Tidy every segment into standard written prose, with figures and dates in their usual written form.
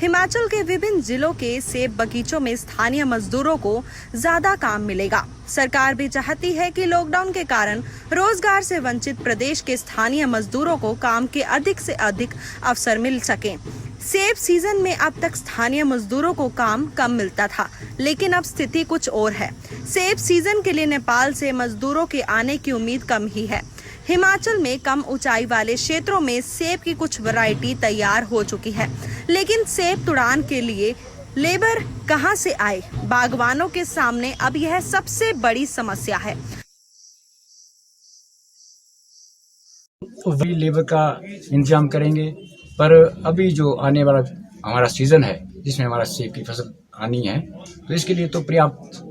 हिमाचल के विभिन्न जिलों के सेब बगीचों में स्थानीय मजदूरों को ज्यादा काम मिलेगा। सरकार भी चाहती है कि लॉकडाउन के कारण रोजगार से वंचित प्रदेश के स्थानीय मजदूरों को काम के अधिक से अधिक अवसर मिल सके। सेब सीजन में अब तक स्थानीय मजदूरों को काम कम मिलता था, लेकिन अब स्थिति कुछ और है। सेब सीजन के लिए नेपाल से मजदूरों के आने की उम्मीद कम ही है। हिमाचल में कम ऊंचाई वाले क्षेत्रों में सेब की कुछ वैरायटी तैयार हो चुकी है, लेकिन सेब तुड़ान के लिए लेबर कहां से आए? बागवानों के सामने अब यह सबसे बड़ी समस्या है। वही लेबर का इंतजाम करेंगे, पर अभी जो आने वाला हमारा सीजन है जिसमें हमारा सेब की फसल आनी है, तो इसके लिए तो पर्याप्त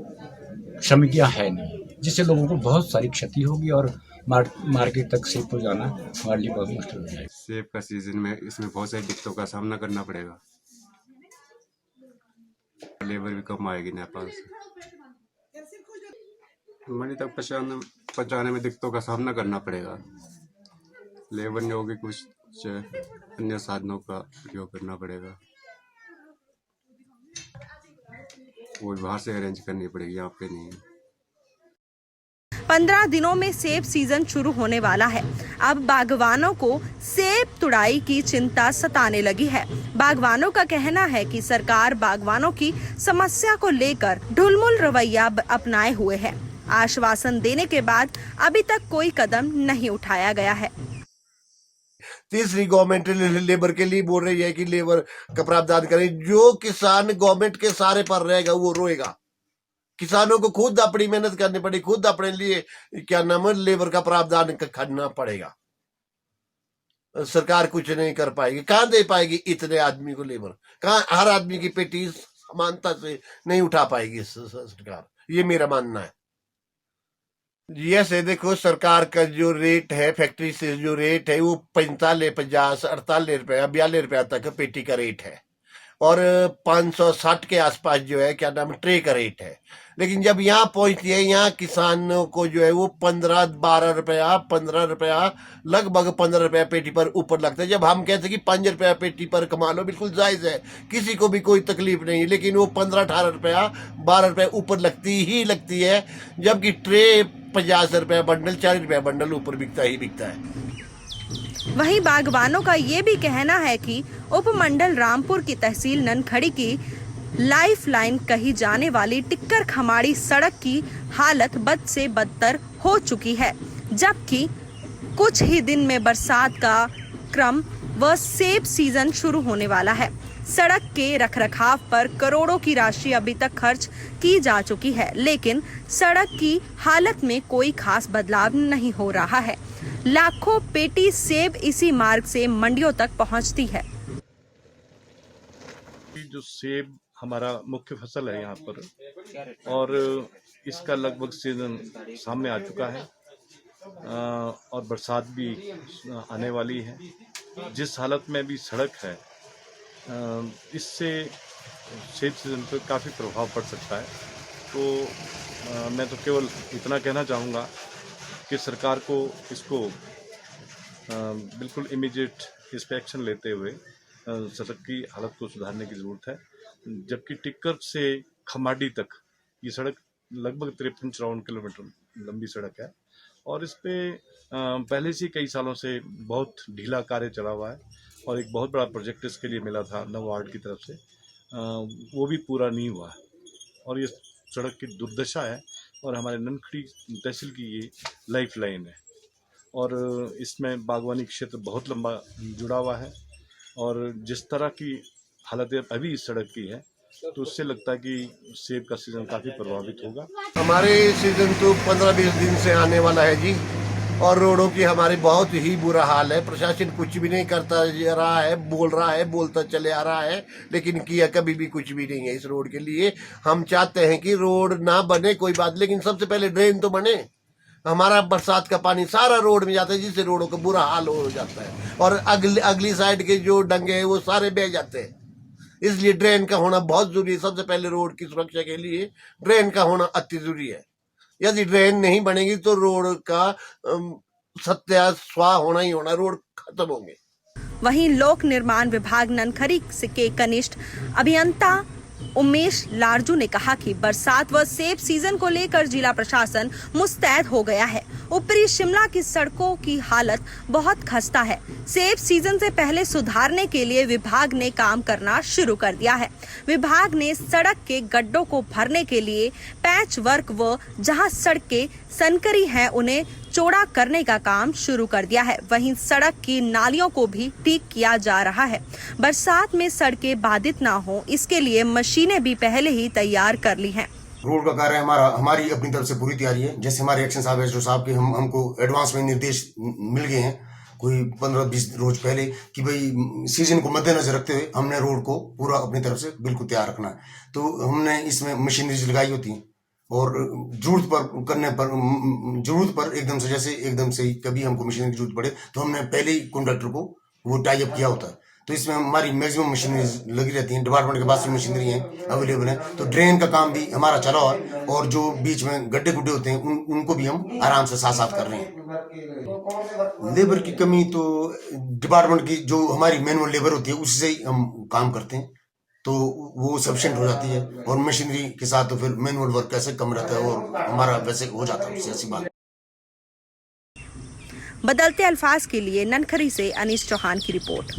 श्रमिकियां है नहीं, जिससे लोगों को बहुत सारी क्षति होगी और मार्केट तक सेब को जाना हमारे लिए बहुत मुश्किल हो जाएगा। सेब का सीजन में इसमें बहुत सारी दिक्कतों का सामना करना पड़ेगा। लेबर भी कम आएगी नेपाल से, मंडी तक पहुंचाने में दिक्कतों का सामना करना पड़ेगा। लेबर ने होगी, कुछ अन्य साधनों का उपयोग करना पड़ेगा, वो बाहर से अरेंज करनी पड़ेगी, यहाँ पे नहीं है। 15 दिनों में सेब सीजन शुरू होने वाला है। अब बागवानों को सेब तुड़ाई की चिंता सताने लगी है। बागवानों का कहना है कि सरकार बागवानों की समस्या को लेकर ढुलमुल रवैया अपनाए हुए है। आश्वासन देने के बाद अभी तक कोई कदम नहीं उठाया गया है। तीसरी गवर्नमेंट लेबर के लिए बोल रही है कि लेबर का प्रावधान करें। जो किसान गवर्नमेंट के सारे पर रहेगा वो रोएगा। किसानों को खुद अपनी मेहनत करनी पड़ेगी, खुद अपने लिए क्या नाम है लेबर का प्रावधान करना पड़ेगा। सरकार कुछ नहीं कर पाएगी, कहां दे पाएगी इतने आदमी को लेबर? कहां हर आदमी की पेटी समानता से नहीं उठा पाएगी सरकार, ये मेरा मानना है। जैसे देखो, सरकार का जो रेट है, फैक्ट्री से जो रेट है वो 45, 50, 48 रुपया, 42 रुपया तक पेटी का रेट है, और 560 के आसपास जो है क्या नाम ट्रे का रेट है। लेकिन जब यहाँ पहुंचती है, यहाँ किसानों को जो है वो 15 रुपया, 15 रुपया, लगभग 15 रुपया पेटी पर ऊपर लगता है। जब हम कहते हैं कि 5 रुपया पेटी पर कमा लो, बिल्कुल जायज है, किसी को भी कोई तकलीफ नहीं है, लेकिन वो 15-18 रुपया, 12 रुपया ऊपर लगती है, जबकि ट्रे 50 रुपया बंडल, 40 रुपया बंडल ऊपर बिकता है। वहीं बागवानों का ये भी कहना है कि उपमंडल रामपुर की तहसील ननखड़ी की लाइफलाइन कही जाने वाली टिक्कर खमाड़ी सड़क की हालत बद से बदतर हो चुकी है, जबकि कुछ ही दिन में बरसात का क्रम व सेब सीजन शुरू होने वाला है। सड़क के रखरखाव पर करोड़ों की राशि अभी तक खर्च की जा चुकी है, लेकिन सड़क की हालत में कोई खास बदलाव नहीं हो रहा है। लाखों पेटी सेब इसी मार्ग से मंडियों तक पहुंचती है। जो सेब हमारा मुख्य फसल है यहाँ पर, और इसका लगभग सीजन सामने आ चुका है, और बरसात भी आने वाली है। जिस हालत में भी सड़क है, इससे सेब सीजन पर काफ़ी प्रभाव पड़ सकता है। तो मैं तो केवल इतना कहना चाहूँगा कि सरकार को इसको बिल्कुल इमीडिएट इस पर एक्शन लेते हुए सड़क की हालत को सुधारने की ज़रूरत है। जबकि टिक्कर से खमाड़ी तक ये सड़क लगभग 53-54 किलोमीटर लंबी सड़क है, और इस पे पहले से कई सालों से बहुत ढीला कार्य चला हुआ है, और एक बहुत बड़ा प्रोजेक्ट इसके लिए मिला था नव वार्ड की तरफ से, वो भी पूरा नहीं हुआ है, और ये सड़क की दुर्दशा है, और हमारे ननखड़ी तहसील की ये लाइफ लाइन है, और इसमें बागवानी क्षेत्र बहुत लंबा जुड़ा हुआ है, और जिस तरह की हालत अभी इस सड़क की है, तो उससे लगता है कि सेब का सीजन काफ़ी प्रभावित होगा। हमारे सीजन तो 15-20 दिन से आने वाला है जी, और रोडों की हमारी बहुत ही बुरा हाल है। प्रशासन कुछ भी नहीं करता रहा है, बोलता चले आ रहा है, लेकिन किया कभी भी कुछ भी नहीं है इस रोड के लिए। हम चाहते हैं कि रोड ना बने कोई बात, लेकिन सबसे पहले ड्रेन तो बने। हमारा बरसात का पानी सारा रोड में जाता है, जिससे रोडों का बुरा हाल हो जाता है, और अगली साइड के जो डंगे हैं वो सारे बह जाते हैं। इसलिए ड्रेन का होना बहुत जरूरी है। सबसे पहले रोड की सुरक्षा के लिए ड्रेन का होना अति जरूरी है। यदि ड्रेन नहीं बनेगी तो रोड का सत्या स्वाह होना ही होना, रोड खत्म होंगे। वहीं लोक निर्माण विभाग ननखरी के कनिष्ठ अभियंता उमेश लारजू ने कहा कि बरसात व सेब सीजन को लेकर जिला प्रशासन मुस्तैद हो गया है। ऊपरी शिमला की सड़कों की हालत बहुत खस्ता है। सेब सीजन से पहले सुधारने के लिए विभाग ने काम करना शुरू कर दिया है। विभाग ने सड़क के गड्ढों को भरने के लिए पैच वर्क व जहां सड़कें संकरी हैं उन्हें चौड़ा करने का काम शुरू कर दिया है। वहीं सड़क की नालियों को भी ठीक किया जा रहा है। बरसात में सड़कें बाधित ना हो इसके लिए मशीनें भी पहले ही तैयार कर ली हैं। रोड का कार्य हमारी अपनी तरफ से पूरी तैयारी है। जैसे हमारे एक्शन साहब एसडीओ साहब के हमको एडवांस में निर्देश मिल गए हैं कोई 15-20 रोज पहले कि भाई सीजन को मद्देनजर रखते हुए हमने रोड को पूरा अपनी तरफ से बिल्कुल तैयार रखना है। तो हमने इसमें मशीनरीज लगाई होती हैं और जरूरत पर एकदम से ही कभी हमको मशीनरी की जरूरत पड़े तो हमने पहले ही कॉन्ट्रैक्टर को वो टाई अप किया होता है। तो इसमें हमारी मैक्सिमम मशीनरी लगी रहती हैं। डिपार्टमेंट के पास भी मशीनरी है अवेलेबल है। तो ड्रेन का काम भी हमारा चला हुआ है और जो बीच में गड्ढे गुड्ढे होते हैं उनको भी हम आराम से साथ साथ कर रहे हैं। लेबर की कमी तो डिपार्टमेंट की जो हमारी मैनुअल लेबर होती है उससे ही हम काम करते हैं तो वो सफिशिएंट हो जाती है और मशीनरी के साथ तो फिर मैनुअल वर्क कैसे कम रहता है और हमारा वैसे हो जाता है। उससे ऐसी बात। बदलते अल्फाज के लिए ननखरी से अनीस चौहान की रिपोर्ट।